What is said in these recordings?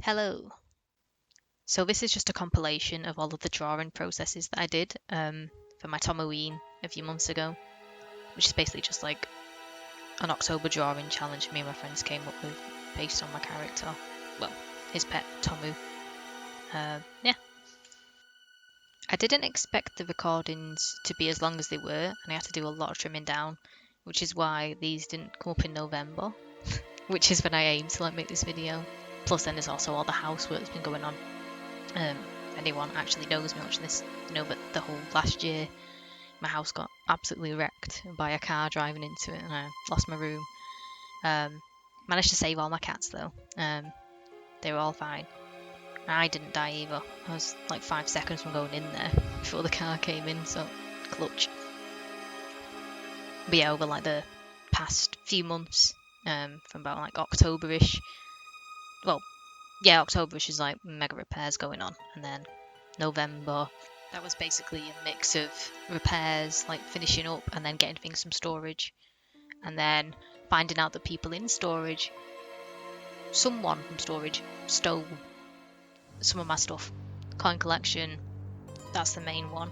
Hello. So this is just a compilation of all of the drawing processes that I did for my Tomuween a few months ago, which is basically just like an October drawing challenge me and my friends came up with based on my character, well, his pet Tomu. Yeah. I didn't expect the recordings to be as long as they were, and I had to do a lot of trimming down, which is why these didn't come up in November, which is when I aim to make this video. Plus then there's also all the housework that's been going on. If anyone actually knows me watching this, you know that the whole last year my house got absolutely wrecked by a car driving into it and I lost my room. Managed to save all my cats though. They were all fine. I didn't die either. I was like 5 seconds from going in there before the car came in, so clutch. But yeah, over like the past few months, from about like October-ish, well, yeah, October-ish is like mega repairs going on, and then November, that was basically a mix of repairs, like finishing up and then getting things from storage, and then finding out that people in storage, someone from storage, stole some of my stuff. Coin collection, that's the main one.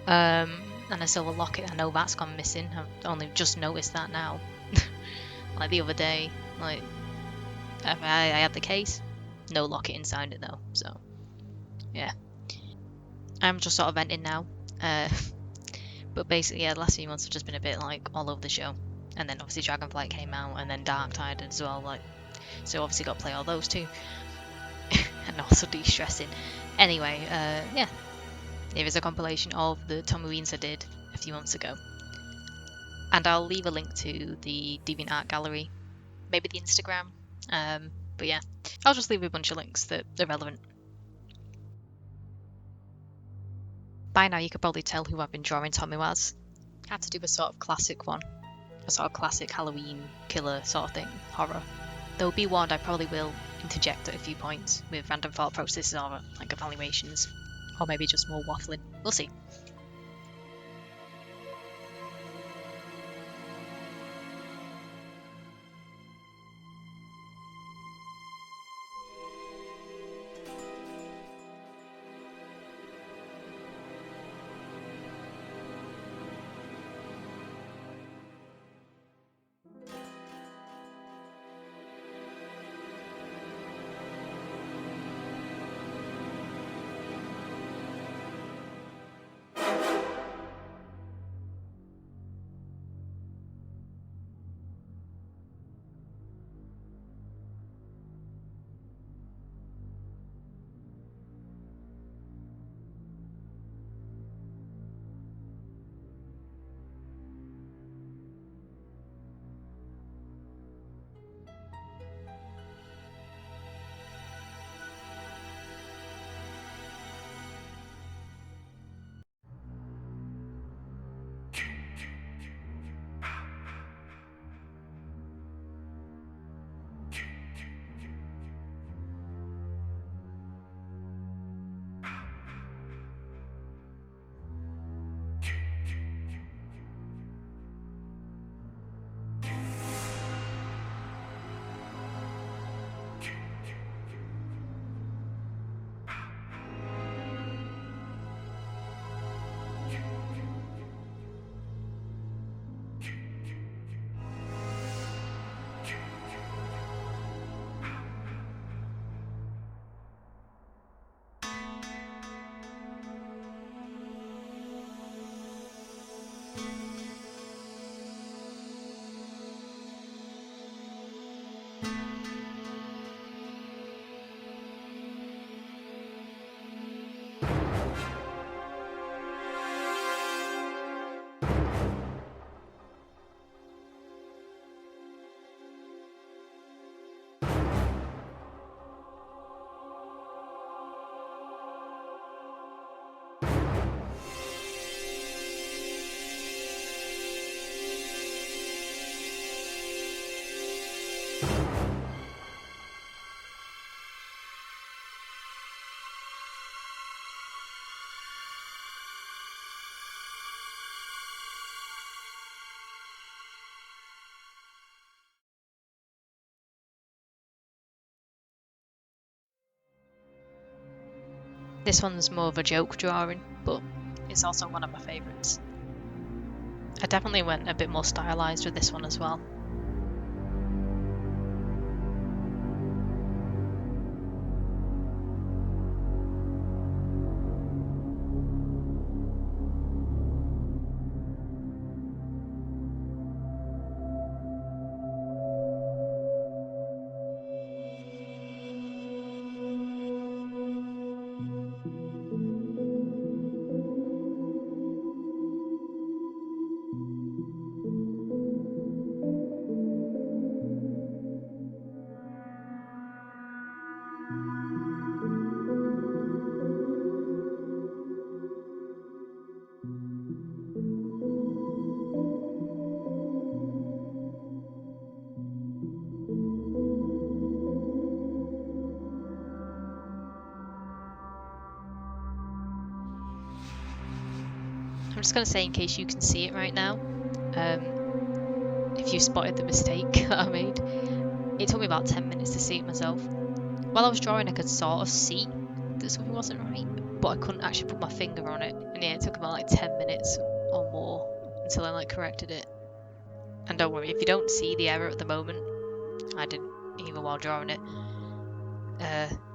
And a silver locket, I know that's gone missing. I've only just noticed that now. Like the other day, like I had the case, no locket inside it though, so yeah. I'm just sort of venting now. But basically, yeah, the last few months have just been a bit like all over the show. And then obviously Dragonflight came out, and then Darktide as well. Like, so obviously got to play all those too, and also de-stressing. Anyway, yeah, here is a compilation of the Tomuweens I did a few months ago, and I'll leave a link to the DeviantArt gallery, maybe the Instagram. But yeah, I'll just leave a bunch of links that are relevant. By now you could probably tell who I've been drawing Tomu as. I had to do a sort of classic one, a sort of classic Halloween killer sort of thing, horror. Though be warned, I probably will interject at a few points with random thought processes or like evaluations, or maybe just more waffling. We'll see. This one's more of a joke drawing, but it's also one of my favourites. I definitely went a bit more stylised with this one as well. I'm just going to say, in case you can see it right now, if you spotted the mistake that I made, it took me about 10 minutes to see it myself. While I was drawing, I could sort of see that something wasn't right, but I couldn't actually put my finger on it. And yeah, it took about like 10 minutes or more until I like corrected it. And don't worry, if you don't see the error at the moment, I didn't even while drawing it,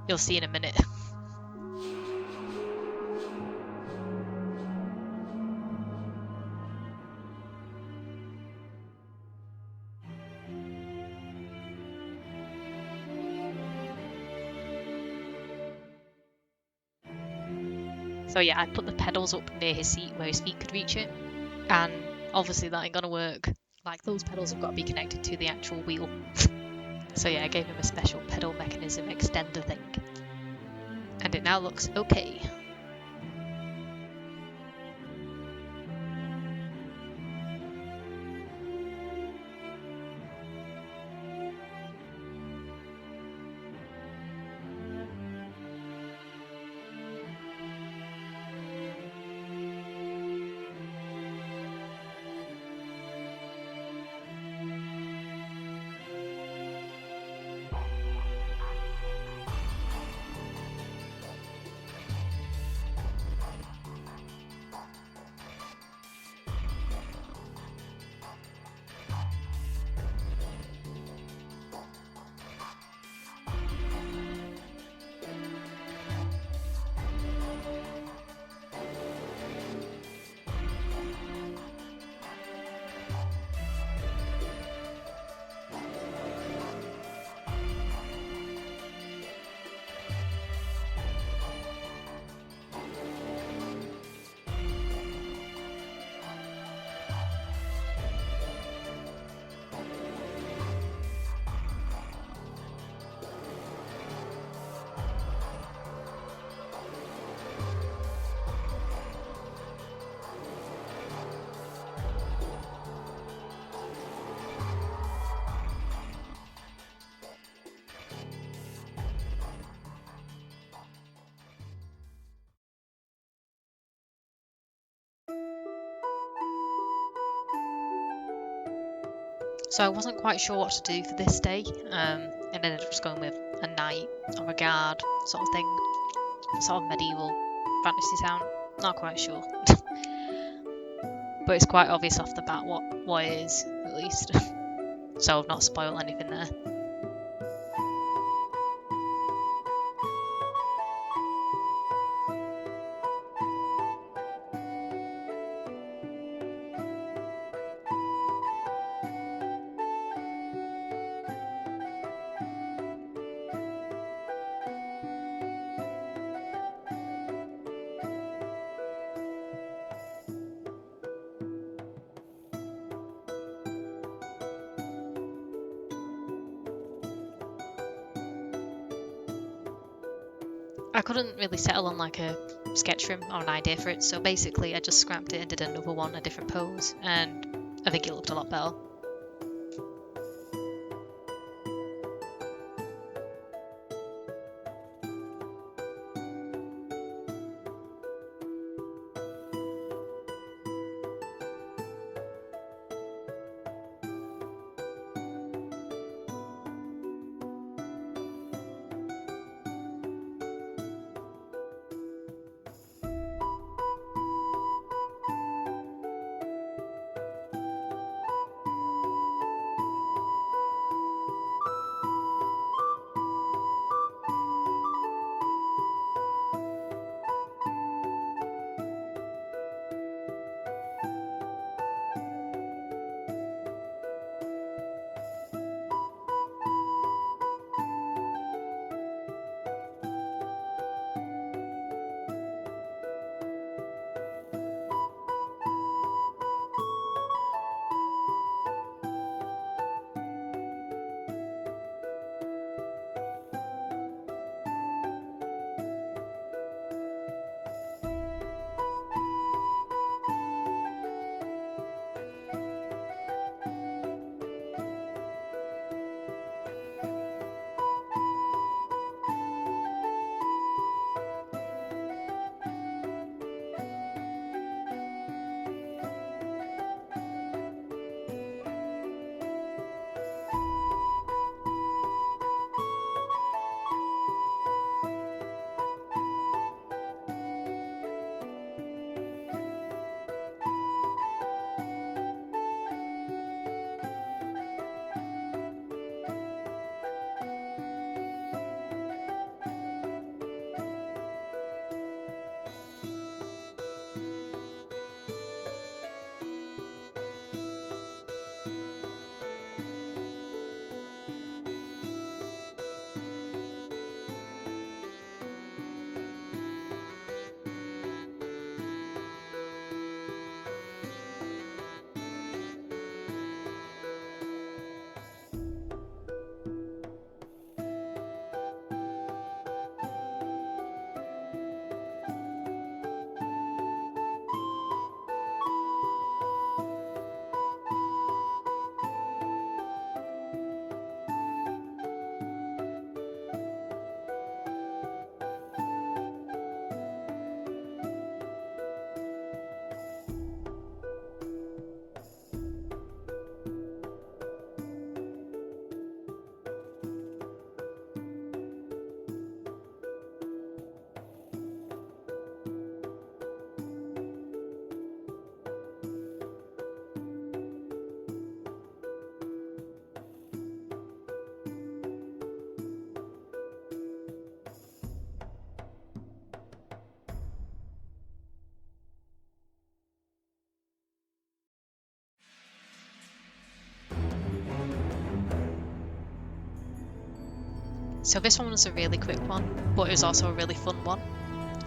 you'll see in a minute. So yeah, I put the pedals up near his seat where his feet could reach it, and obviously that ain't gonna work. Like, those pedals have got to be connected to the actual wheel. So yeah, I gave him a special pedal mechanism extender thing, and it now looks okay. So I wasn't quite sure what to do for this day, and ended up just going with a knight or a guard sort of thing, sort of medieval fantasy town. Not quite sure, but it's quite obvious off the bat what it is, at least. So I've not spoiled anything there. I couldn't really settle on like a sketch for him or an idea for it, so basically I just scrapped it and did another one, a different pose, and I think it looked a lot better. So this one was a really quick one, but it was also a really fun one.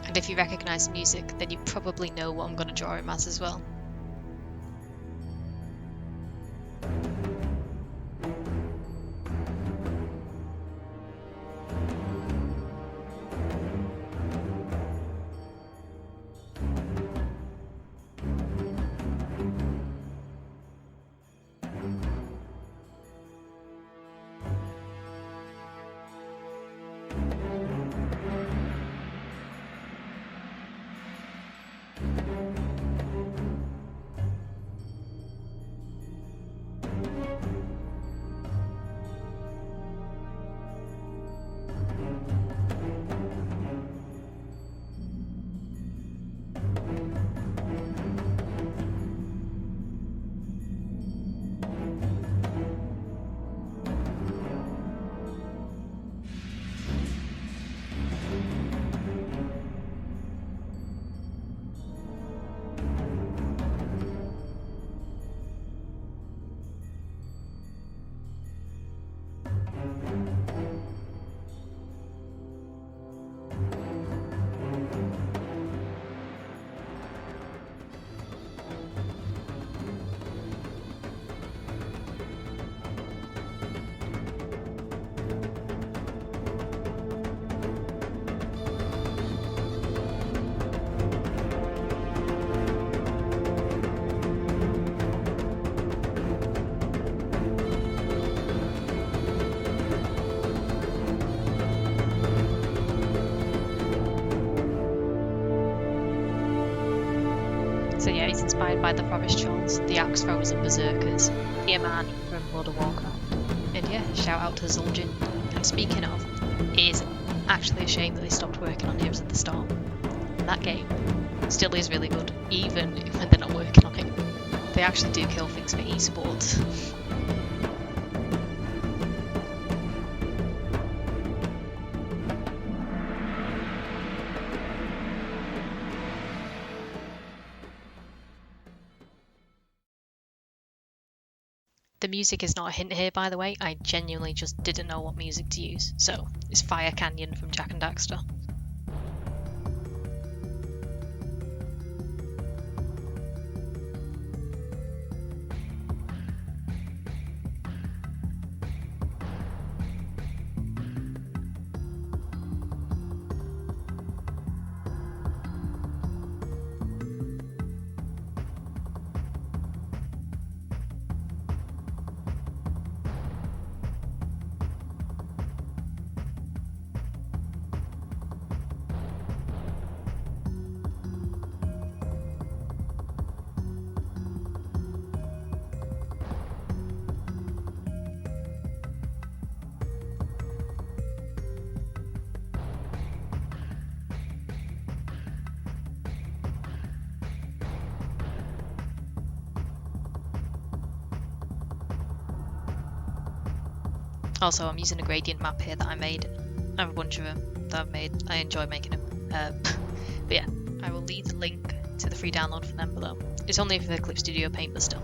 And if you recognise the music, then you probably know what I'm going to draw him as well. So yeah, he's inspired by the Forest Trolls, the Axe Throwers and Berserkers, Tiamat from World of Warcraft. And yeah, shout out to Zul'jin. And speaking of, it is actually a shame that they stopped working on Heroes of the Storm. That game still is really good, even when they're not working on it. They actually do kill things for esports. The music is not a hint here, by the way. I genuinely just didn't know what music to use. So, it's Fire Canyon from Jak Daxter. Also, I'm using a gradient map here that I made. I have a bunch of them that I've made. I enjoy making them. But yeah, I will leave the link to the free download for them below. It's only for the ClipStudio paint, but still.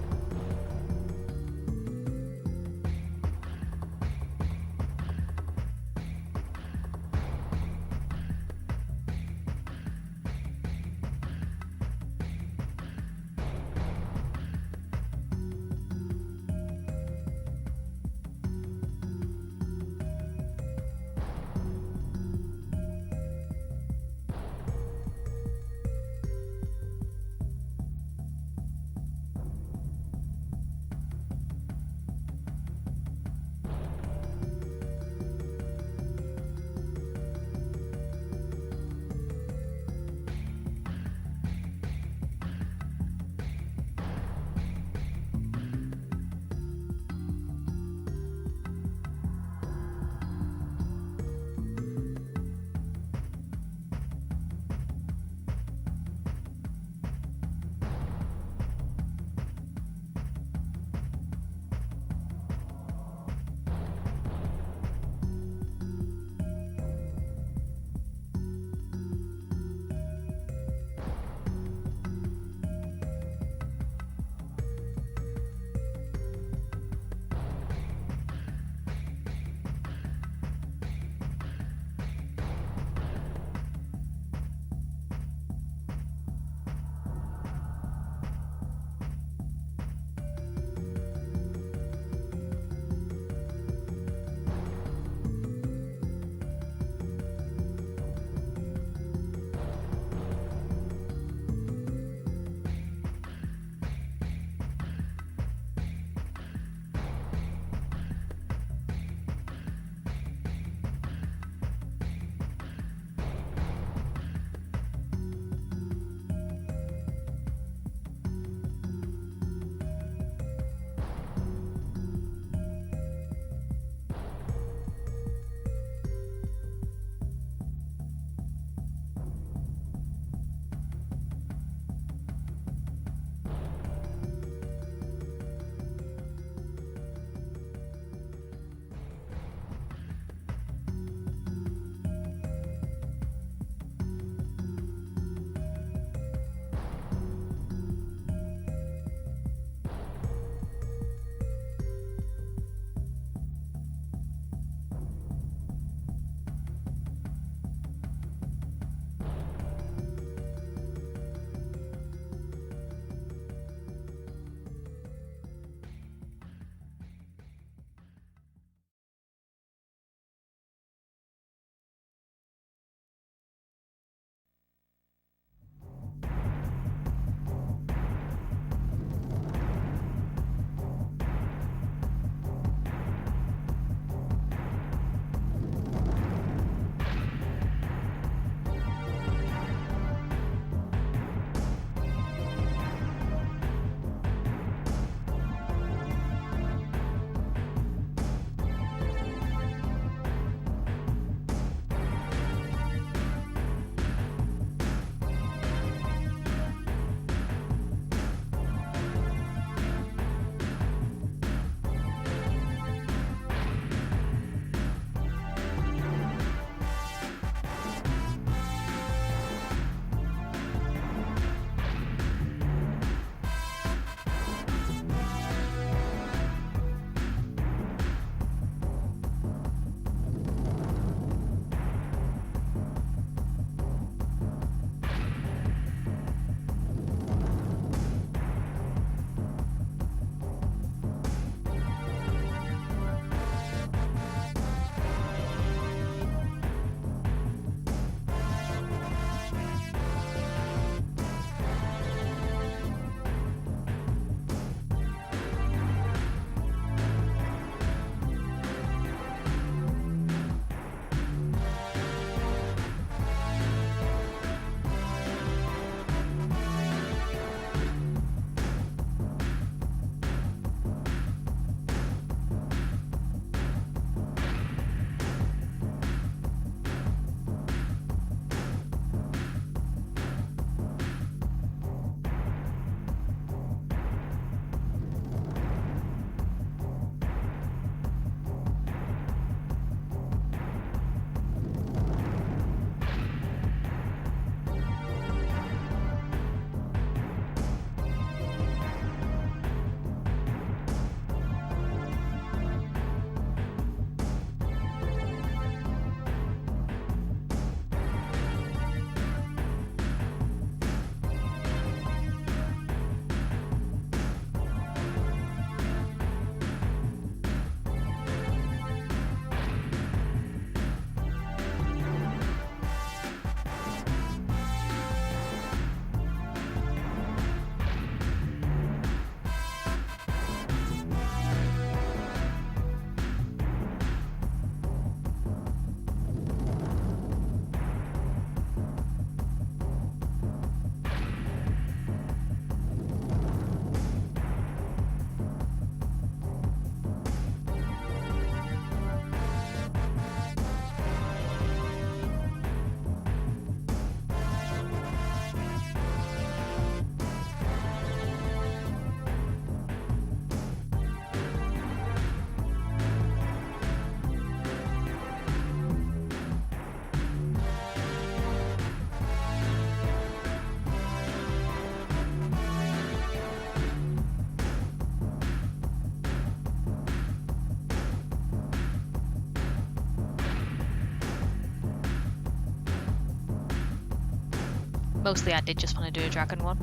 Mostly I did just want to do a dragon one,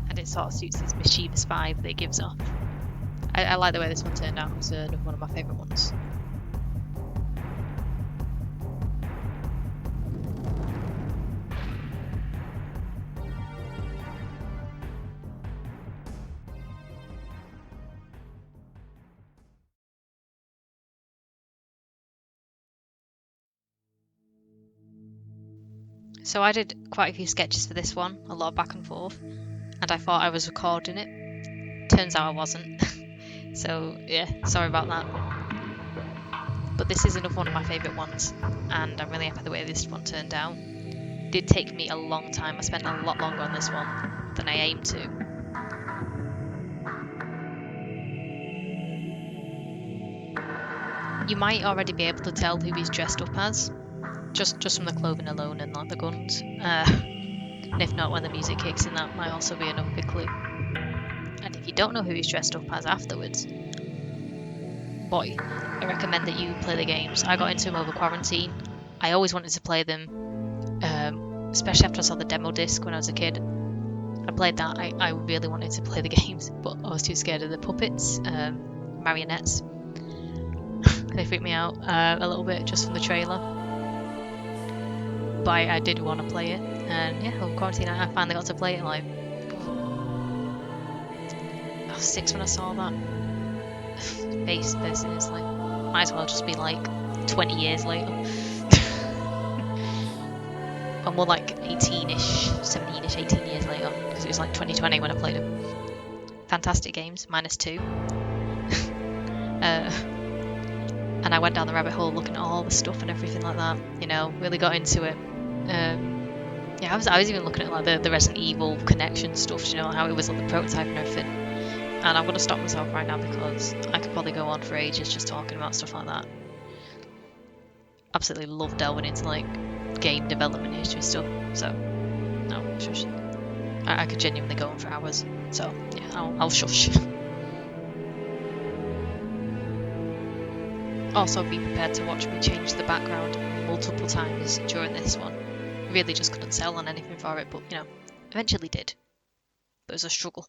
and it sort of suits this mischievous vibe that it gives off. I like the way this one turned out. It's one of my favourite ones. So I did quite a few sketches for this one, a lot of back and forth, and I thought I was recording it. Turns out I wasn't. So yeah, sorry about that. But this is another one of my favourite ones, and I'm really happy the way this one turned out. It did take me a long time. I spent a lot longer on this one than I aimed to. You might already be able to tell who he's dressed up as, just from the clothing alone and like the guns. And if not, when the music kicks in, that might also be another big clue. And if you don't know who he's dressed up as afterwards, boy, I recommend that you play the games. I got into them over quarantine. I always wanted to play them, especially after I saw the demo disc when I was a kid. I played that. I really wanted to play the games, but I was too scared of the puppets, marionettes. They freaked me out a little bit just from the trailer. But I did want to play it, and yeah, over quarantine I finally got to play it. Like, I was 6 when I saw that. Face business, like, might as well just be like 20 years later. Or more like 18-ish, 17-ish, 18 years later, because it was like 2020 when I played them. Fantastic games, -2. And I went down the rabbit hole looking at all the stuff and everything like that. You know, really got into it. Yeah, I was even looking at like the Resident Evil connection stuff. You know, how it was like the prototype and everything. And I'm gonna stop myself right now because I could probably go on for ages just talking about stuff like that. Absolutely love delving into like game development history stuff. So no, shush. I could genuinely go on for hours. So yeah, I'll shush. Also, be prepared to watch me change the background multiple times during this one. Really just couldn't settle on anything for it, but you know, eventually did. But it was a struggle.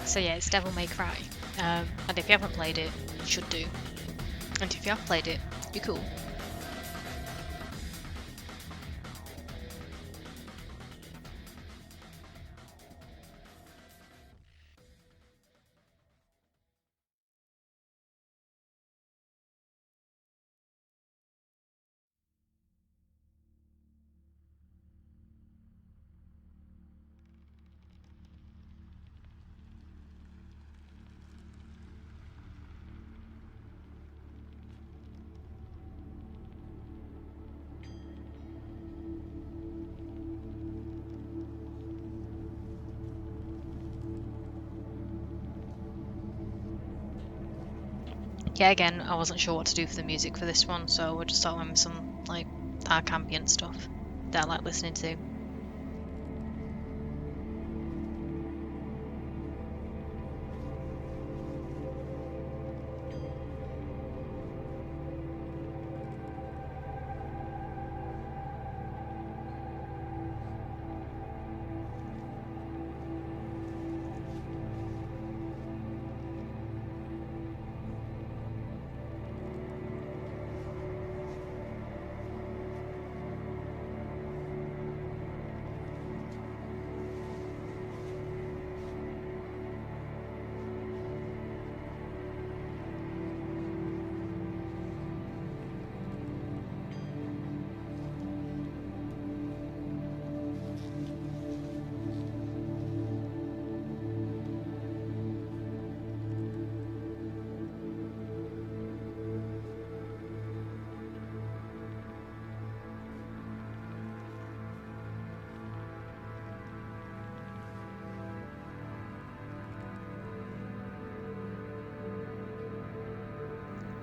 So yeah, it's Devil May Cry. And if you haven't played it, you should do. And if you have played it, you're cool. Yeah, again, I wasn't sure what to do for the music for this one, so I just thought I went with some like dark ambient stuff that I like listening to.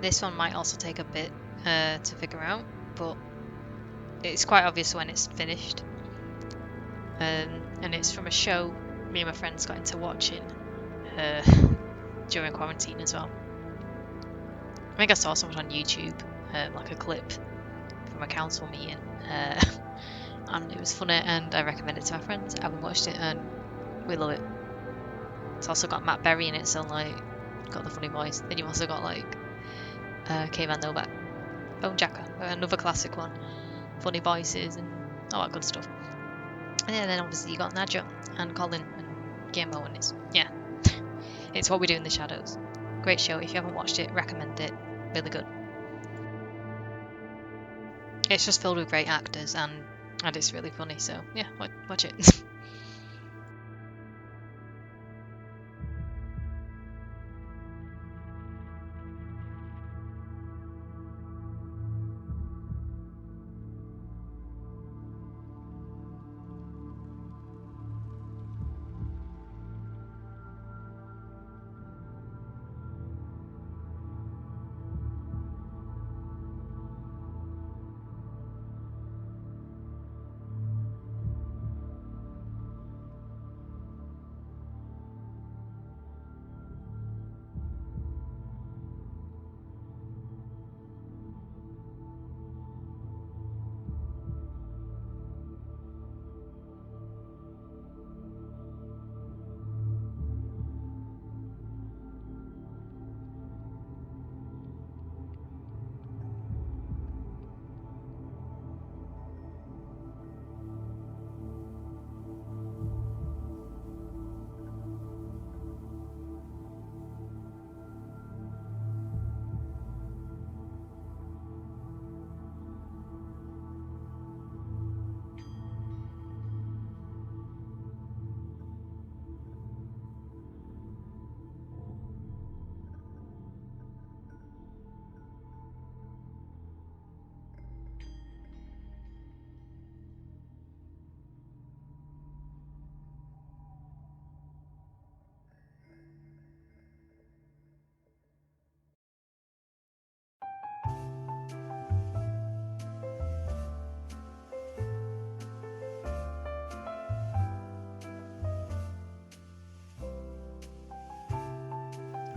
This one might also take a bit to figure out, but it's quite obvious when it's finished. And it's from a show me and my friends got into watching during quarantine as well. I think I saw something on YouTube, like a clip from a council meeting, and it was funny, and I recommended it to my friends. I haven't watched it, and we love it. It's also got Matt Berry in it, so like, got the funny voice. Then you've also got like K-Van Novak, Bone Jacker, another classic one, funny voices and all that good stuff. And yeah, then obviously you got Nadja and Colin and Guillermo, and it's What We Do in the Shadows. Great show. If you haven't watched it, recommend it. Really good. It's just filled with great actors, and it's really funny. So yeah, watch it.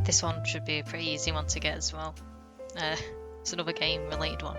This one should be a pretty easy one to get as well. It's another game related one.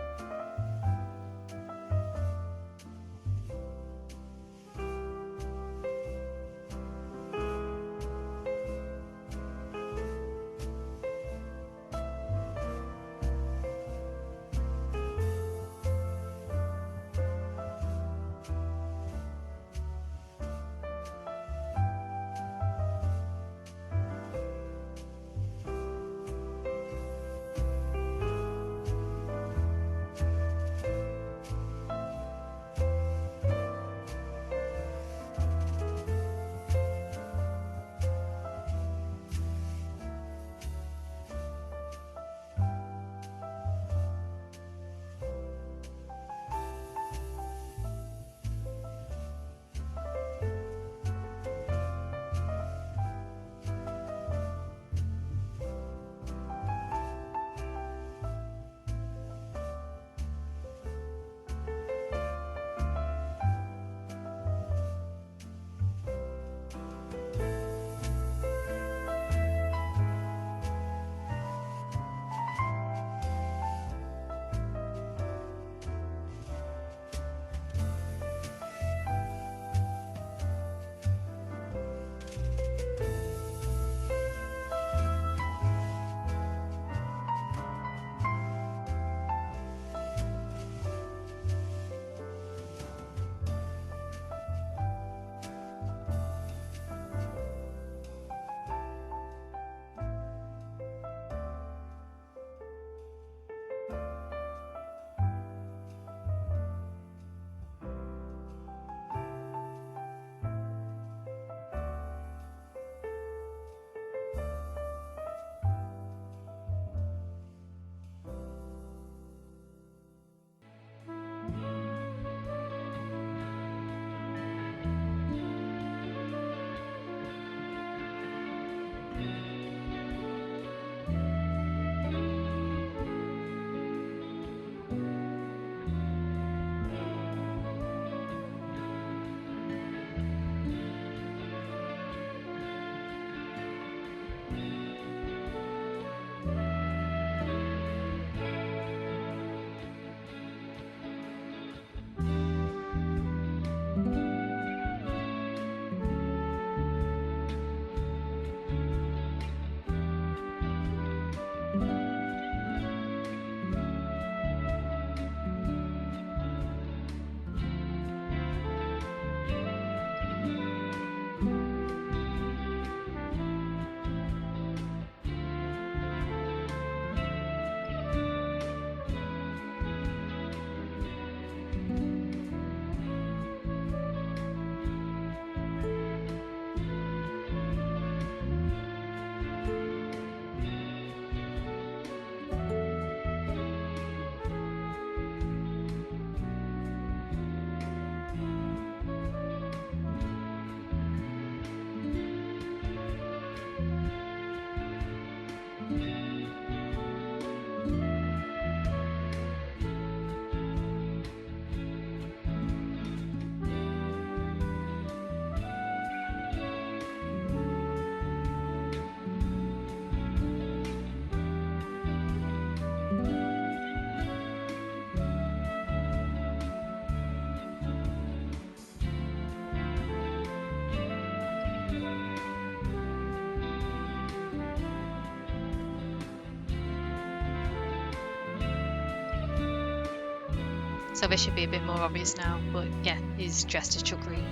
So this should be a bit more obvious now, but yeah, he's dressed as Chuck Green.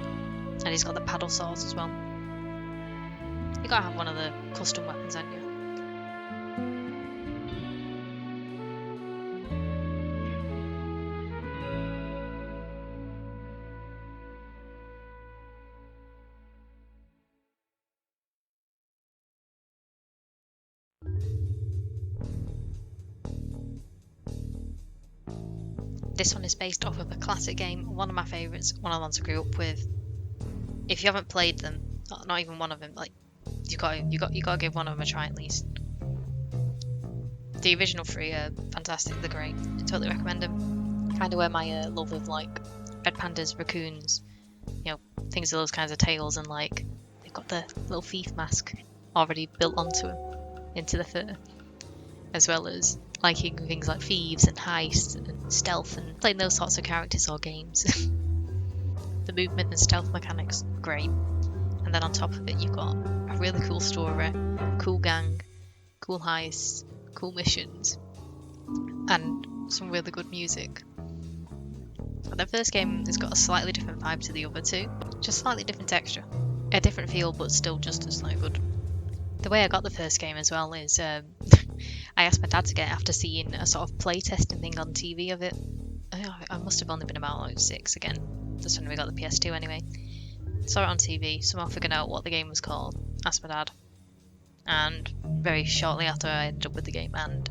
And he's got the paddle swords as well. You gotta have one of the custom weapons, haven't you? This one is based off of a classic game, one of my favourites, one of the ones I grew up with. If you haven't played them, not even one of them, like you gotta give one of them a try at least. The original three are fantastic, they're great. I totally recommend them. Kind of where my love of like red pandas, raccoons, you know, things of those kinds of tails, and like they've got the little thief mask already built onto them, into the fur, as well as liking things like thieves and heists and stealth and playing those sorts of characters or games. The movement and stealth mechanics, great. And then on top of it, you've got a really cool story, cool gang, cool heists, cool missions, and some really good music. But the first game has got a slightly different vibe to the other two, just slightly different texture, a different feel, but still just as like good. The way I got the first game as well is I asked my dad to get it after seeing a sort of play testing thing on TV of it. I must have only been about like 6 again. That's when we got the PS2 anyway. Saw it on TV, somehow figured out what the game was called, asked my dad, and very shortly after I ended up with the game, and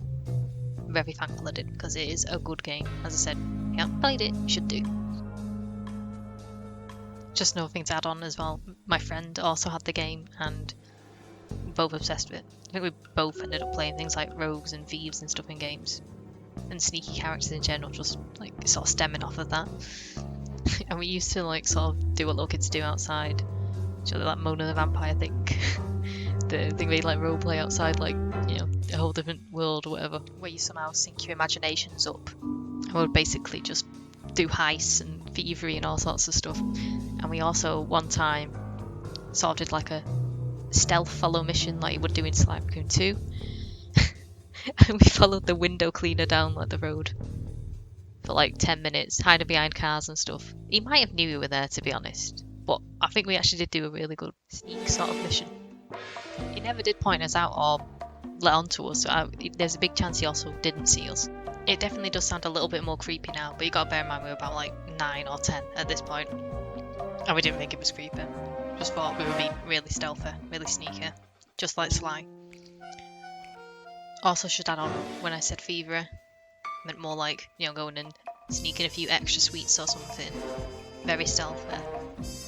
very thankful I did, because it is a good game. As I said, if you haven't played it, you should do. Just another thing to add on as well, my friend also had the game, and we're both obsessed with it. I think we both ended up playing things like rogues and thieves and stuff in games, and sneaky characters in general, just like sort of stemming off of that. And we used to like sort of do what little kids do outside. So like Mona the Vampire thing. The thing where you like roleplay outside, like, you know, a whole different world or whatever, where you somehow sync your imaginations up. And we would basically just do heists and thievery and all sorts of stuff. And we also one time sort of did like a stealth follow mission like you would do in Slime Raccoon 2. And we followed the window cleaner down like the road for like 10 minutes, hiding behind cars and stuff. He might have knew we were there, to be honest, but I think we actually did do a really good sneak sort of mission. He never did point us out or let on to us, so there's a big chance he also didn't see us. It definitely does sound a little bit more creepy now, but you gotta bear in mind we were about like 9 or 10 at this point, and we didn't think it was creepy. Just thought we were being really stealthy, really sneaky, just like Sly. Also should add on, when I said thievery, I meant more like, you know, going and sneaking a few extra sweets or something, very stealthy,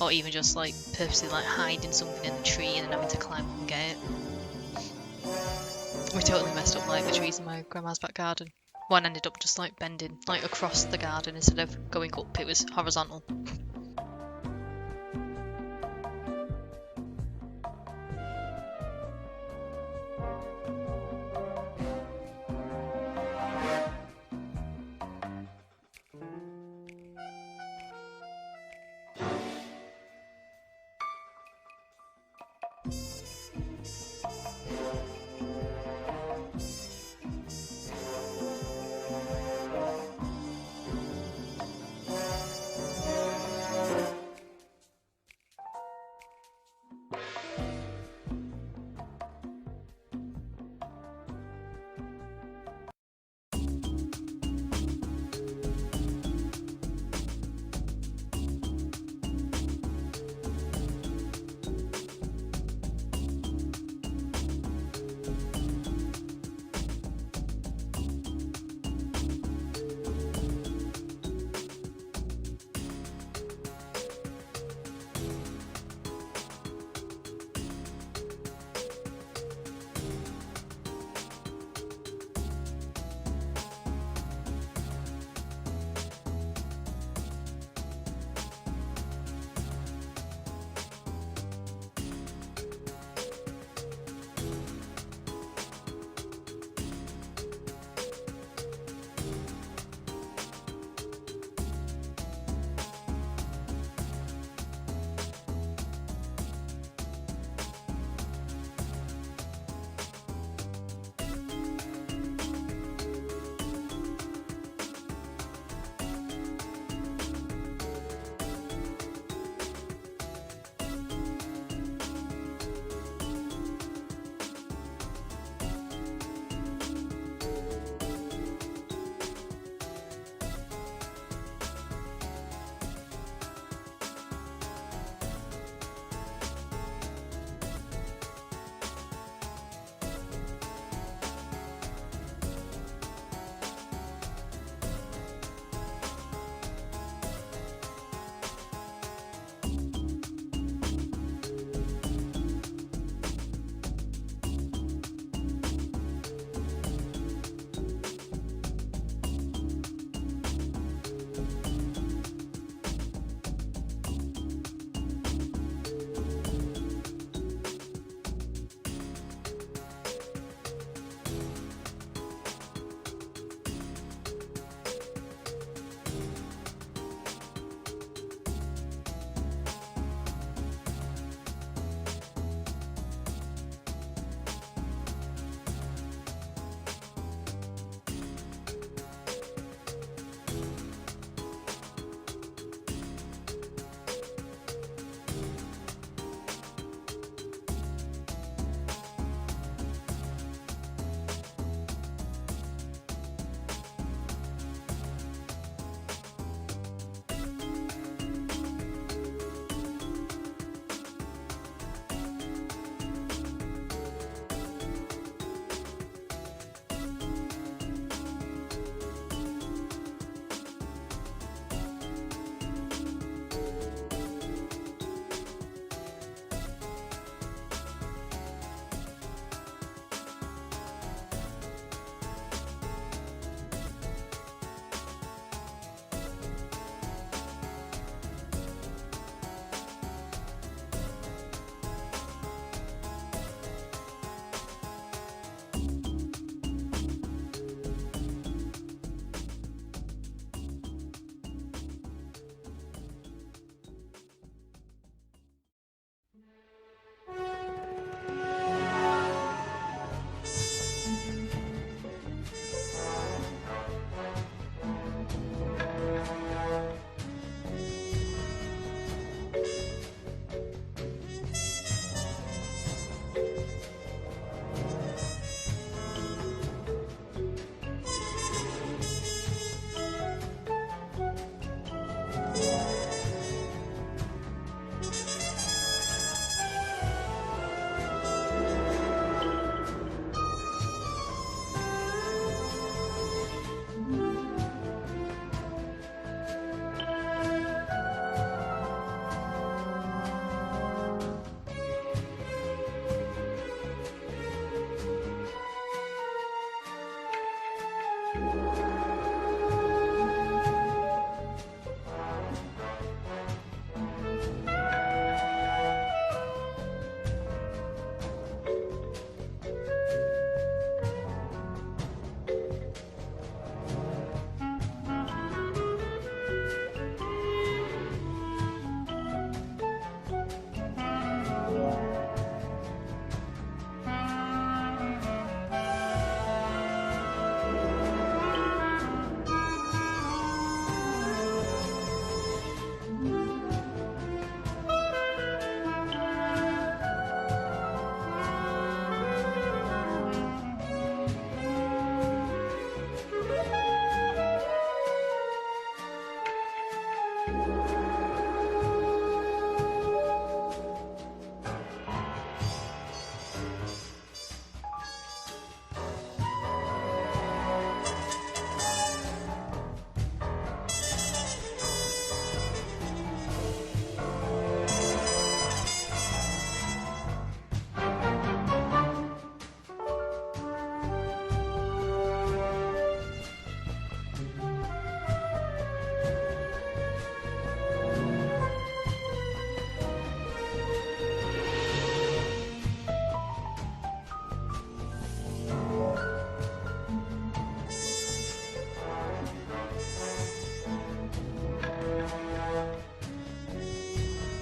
or even just like purposely like hiding something in the tree and then having to climb up and get it. We totally messed up like the trees in my grandma's back garden. One ended up just like bending like across the garden instead of going up, it was horizontal.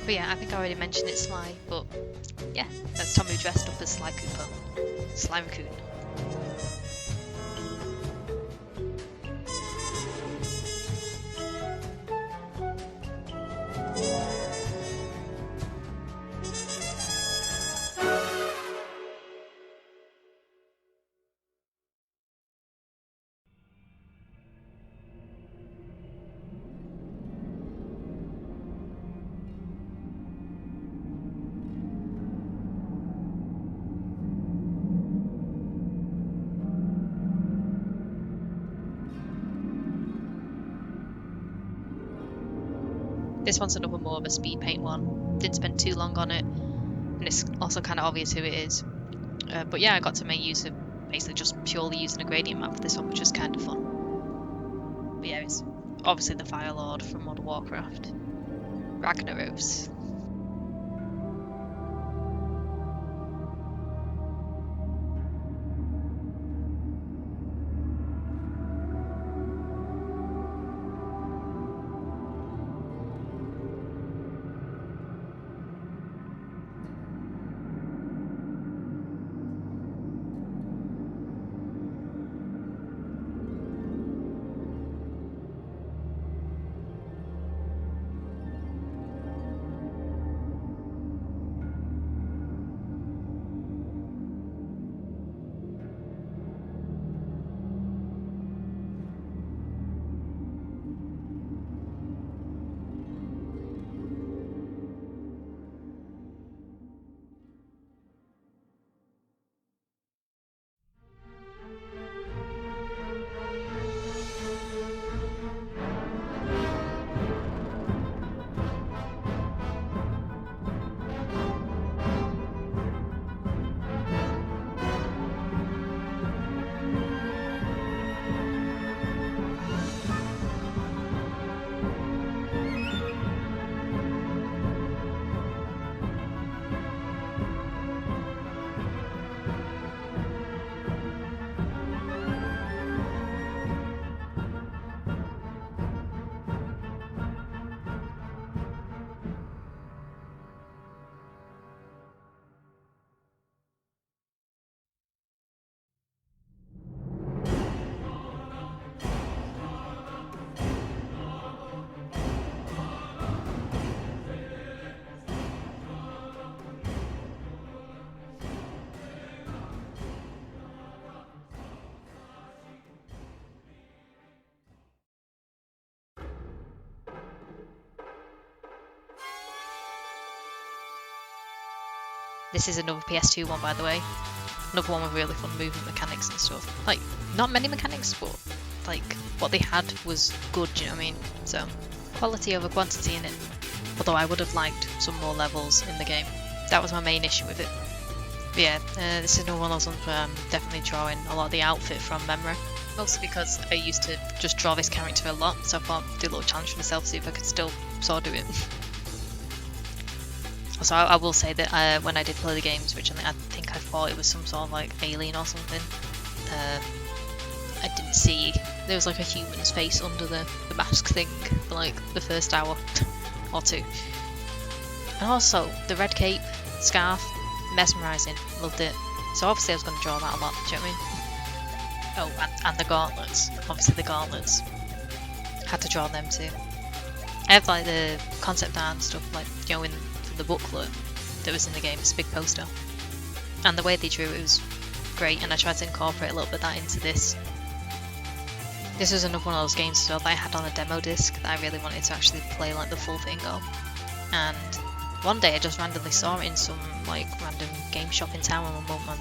But yeah, I think I already mentioned it, Sly, but yeah, that's Tommy dressed up as Sly Cooper. Sly Raccoon. This one's another more of a speed paint one. Didn't spend too long on it, and it's also kind of obvious who it is. But yeah, I got to make use of basically just purely using a gradient map for this one, which was kind of fun. But yeah, it's obviously the Fire Lord from World of Warcraft. Ragnaros. This is another PS2 one, by the way. Another one with really fun movement mechanics and stuff. Like, not many mechanics, but like what they had was good, do you know what I mean? So, quality over quantity in it. Although I would have liked some more levels in the game. That was my main issue with it. But yeah, this is another one of those ones where I'm definitely drawing a lot of the outfit from memory. Mostly because I used to just draw this character a lot, so I thought I'd do a little challenge for myself, see if I could still sort of do it. So I will say that when I did play the games, which I think I thought it was some sort of like alien or something, I didn't see, there was like a human's face under the mask thing for like the first hour or two. And also, the red cape, scarf, mesmerising, loved it. So obviously I was going to draw that a lot, do you know what I mean? Oh, and the gauntlets, obviously the gauntlets. Had to draw them too. I have like the concept art and stuff, like, you know, in the booklet that was in the game, it's a big poster. And the way they drew it was great, and I tried to incorporate a little bit of that into this. This was another one of those games as well that I had on a demo disc that I really wanted to actually play like the full thing on. And one day I just randomly saw it in some like random game shop in town with my mum, and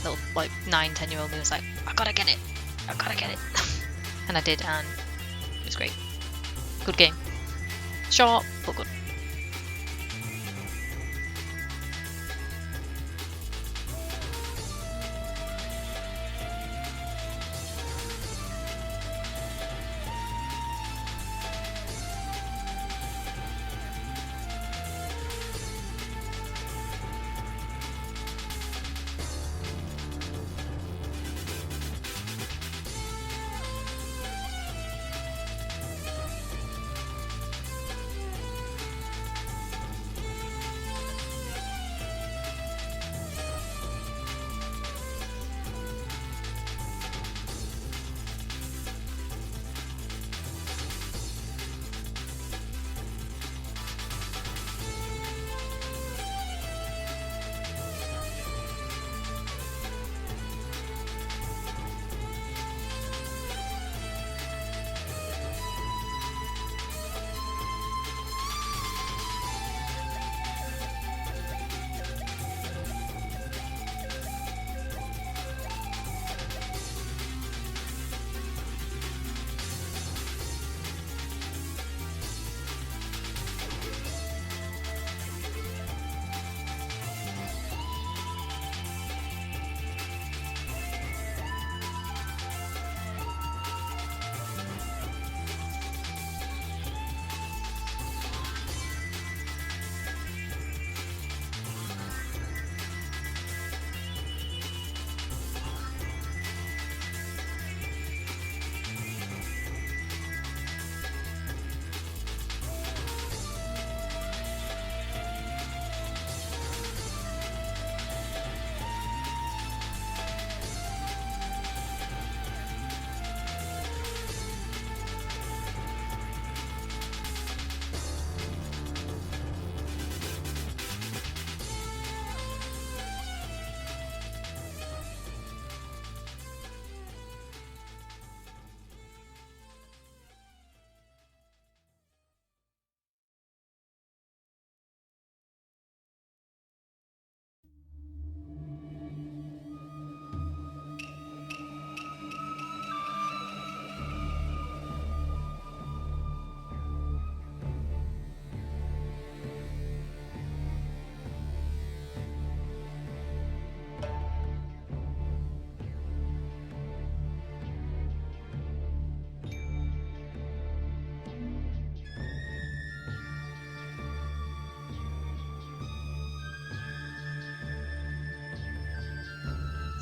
little like 9-10-year-old me was like, I gotta get it! And I did, and it was great. Good game. Short, but good.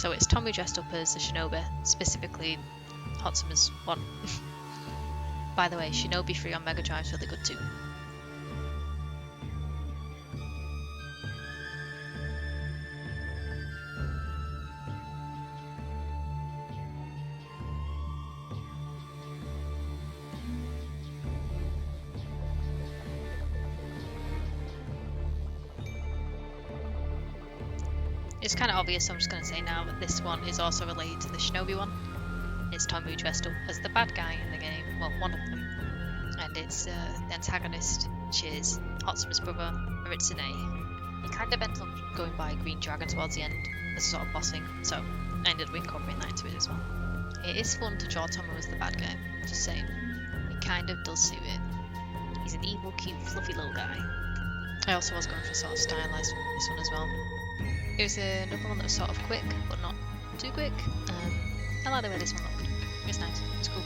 So it's Tommy dressed up as the Shinobi, specifically Hotsuma's one. By the way, Shinobi 3 on Mega Drive's really good too. It's kind of obvious, so I'm just going to say now that this one is also related to the Shinobi one. It's Tomu dressed up as the bad guy in the game, well, one of them. And it's the antagonist, which is Hotsuma's brother, Aritsune. He kind of ends up going by Green Dragon towards the end as sort of bossing, so I ended up incorporating that into it as well. It is fun to draw Tomu as the bad guy, just saying. It kind of does suit it. He's an evil, cute, fluffy little guy. I also was going for sort of stylized this one as well. It was another one that was sort of quick, but not too quick. I like the way this one looked. It was nice. It's cool.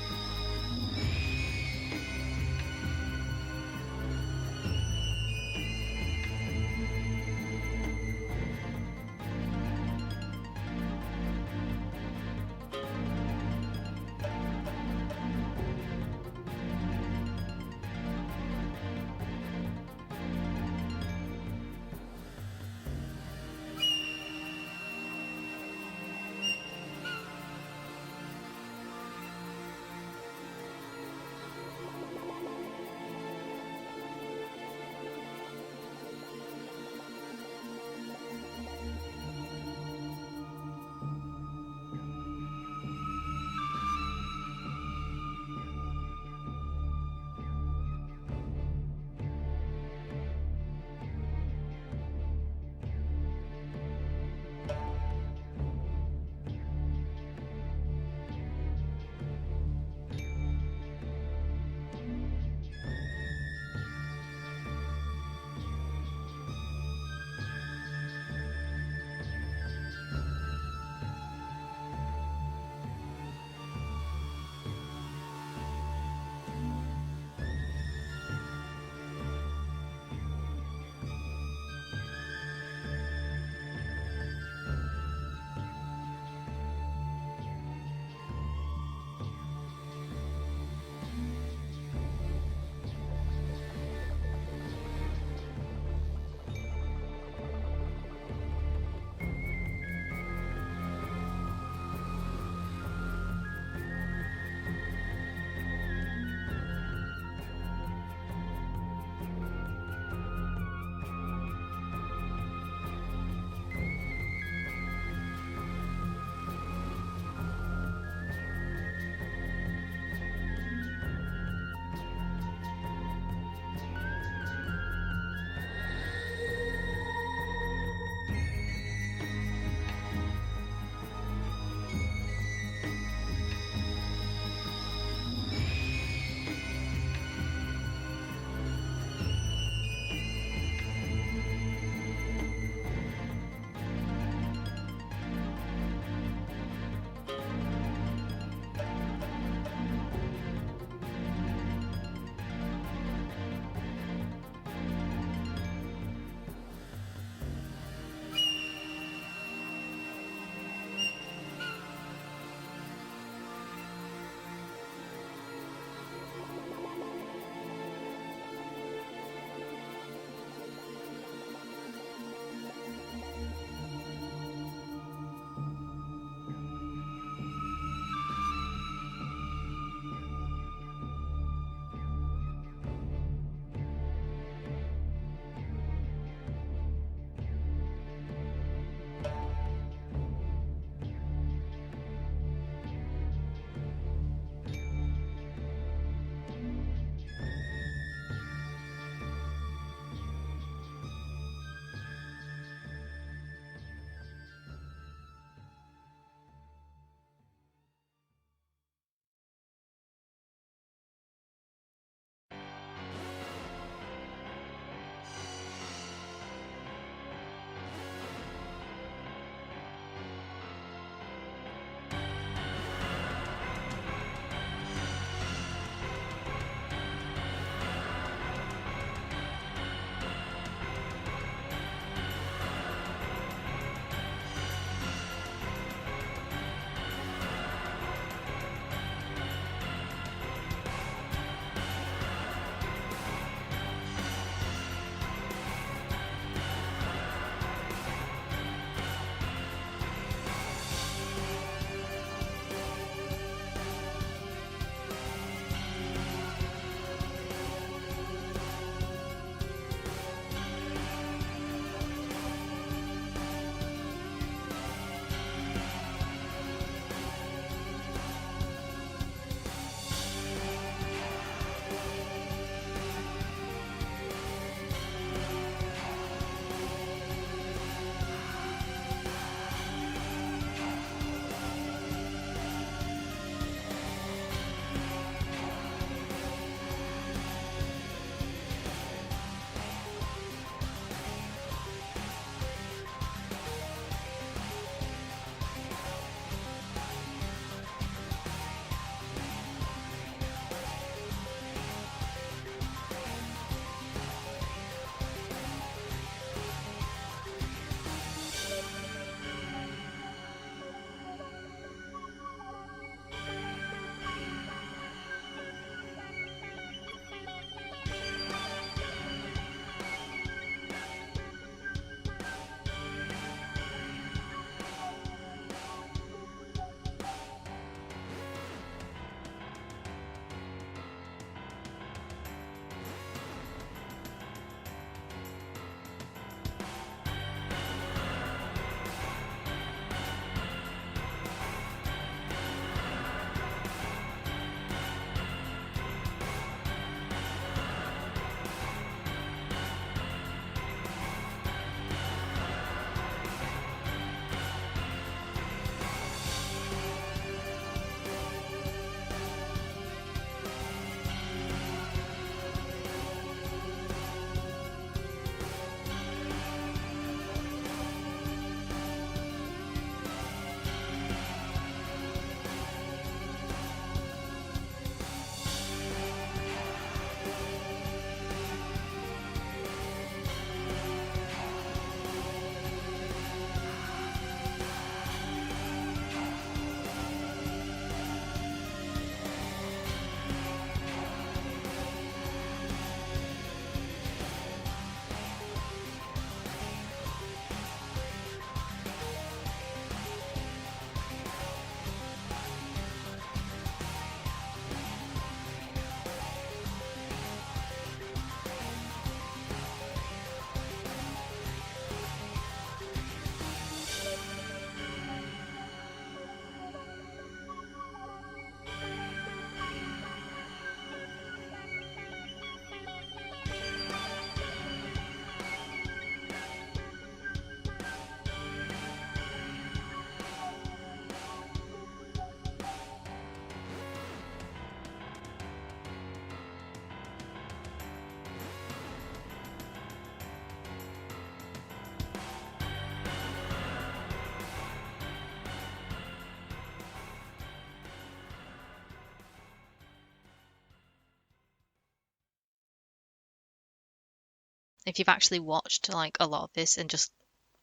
if you've actually watched like a lot of this and just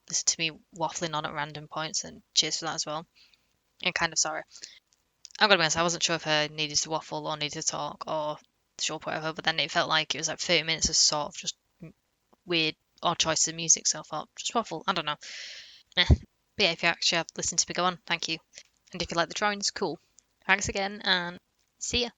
listened to me waffling on at random points, then cheers for that as well. And kind of sorry. I'm gonna be honest, I wasn't sure if I needed to waffle or needed to talk or sure whatever, but then it felt like it was like 30 minutes of sort of just weird odd choices of music, so I thought just waffle. I don't know. But yeah, if you actually have listened to me go on, thank you. And if you like the drawings, cool. Thanks again, and see ya.